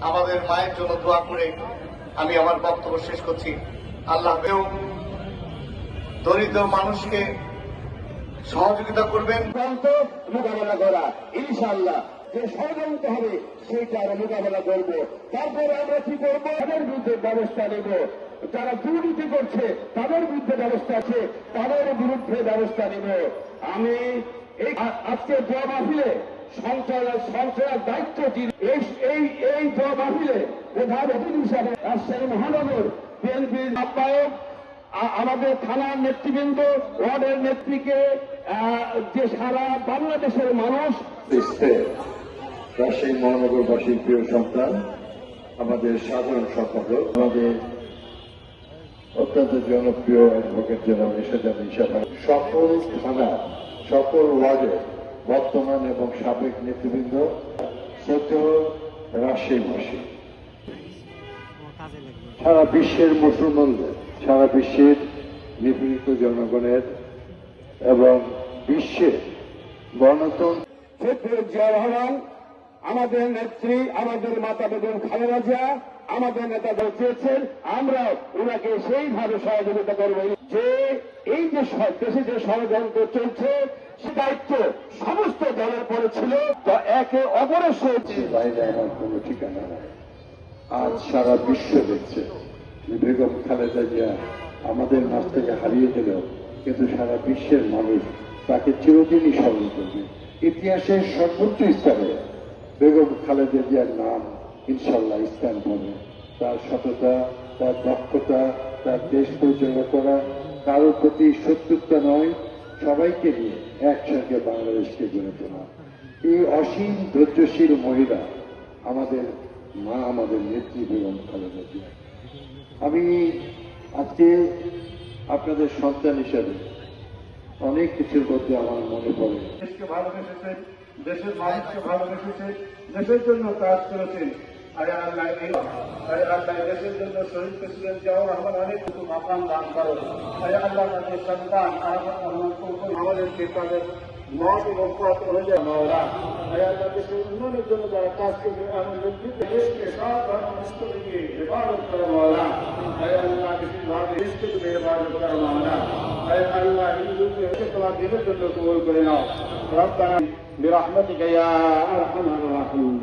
আমাদের মায়ের জন্য দোয়া করে আমি আমার বক্তব্য শেষ করছি। আল্লাহ দরিদ্র মানুষকে সহযোগিতা করবেন, মোকাবেলা করা ইনশাআল্লাহ যে ষড়যন্ত্র হবে সেইটা আমরা মোকাবেলা করব। তারপরে আমরা কি করবো, তাদের বিরুদ্ধে ব্যবস্থা নেব। যারা দুর্নীতি করছে তাদের বিরুদ্ধে ব্যবস্থা আছে, তাদের বিরুদ্ধে ব্যবস্থা নেব। আমি এই আজকে দোয়া মাহফিলে সঞ্চালক দায়িত্ব এই দোয়া মাহফিলে প্রধান অতিথি হিসাবে রাজশাহী মহানগর বিএনপির আহ্বায়ক, আমাদের থানার নেতৃবৃন্দ, ওয়ার্ডের নেত্রীকে, যে সারা বাংলাদেশের মানুষ রাজশাহী মহানগরবাসীর প্রিয় সন্তান, আমাদের সাধারণ সম্পাদক, আমাদের অত্যন্ত জনপ্রিয় অ্যাডভোকেট জনাব ইরশাদ আলী সাহেব, সকল থানা, সকল ওয়ার্ডের বর্তমান এবং সাবেক নেতৃবৃন্দ, শ্রদ্ধেয় রাজশাহীবাসী, সারা বিশ্বের মুসলমানদের, সারা বিশ্বের নিপীড়িত জনগণের এবং বিশ্বের গণতন্ত্র জিয়া রহমান, আমাদের নেত্রী, আমাদের মাতা বেগম খালেদা জিয়া, আমাদের নেতা চেয়েছেন, আমরা ওনাকে সেইভাবে সহযোগিতা করব যে এই যে দেশে যে ষড়যন্ত্র চলছে সে দায়িত্ব সমস্ত দলের পরে ছিল। তো একে অপরের সহজে বাইরে আমার কোনো ঠিকানা নাই। আজ সারা বিশ্ব দেখছে বেগম খালেদা জিয়া আমাদের মাঝ থেকে হারিয়ে দিলেও কিন্তু সারা বিশ্বের মানুষ তাকে চিরদিনই স্মরণ করবে। ইতিহাসের সর্বোচ্চ স্তরে বেগম খালেদা জিয়ার নাম ইনশাল্লাহ স্থান পাবে। তার সততা, তার দক্ষতা, তার দেশ পরিচালনা করা, কারোর প্রতি শত্রুতা নয়, সবাইকে নিয়ে একসঙ্গে বাংলাদেশকে গড়ে তোলা। এই অসীম ধৈর্যশীল মহিলা আমাদের মা, আমাদের নেত্রী বেগম খালেদা জিয়া। আমি আজকে আপনাদের সন্তান হিসাবে অনেক কিছুর মধ্যে আমার মনে পড়ে, দেশকে ভালোবেসেছে, দেশের মানুষকে ভালোবেসেছে, দেশের জন্য কাজ করেছেন। দেশের জন্য শহীদ প্রেসিডেন্ট জিয়াউর রহমান অনেক কিছু মাকাম দান করেন। আল্লাহ তাদের সন্তান আমাদেরকে তাদের মত এবং পথ হয়ে যায় মাওলা। আল্লাহ দেশের উন্নয়নের জন্য যারা কাজ করবে এমন ব্যক্তিকে দেশকে সব ধর্মস্থ থেকে হেফাজত করে মাওলা। আল্লাহ বিশেষভাবে দেশকে তুমি হেফাজত করে মাওলা। আল্লাহ হিন্দুকে তোমার দিনের জন্য কবুল করে নাও। রব্বানা বিরহমাতিকা ইয়া আরহামার রাহিম।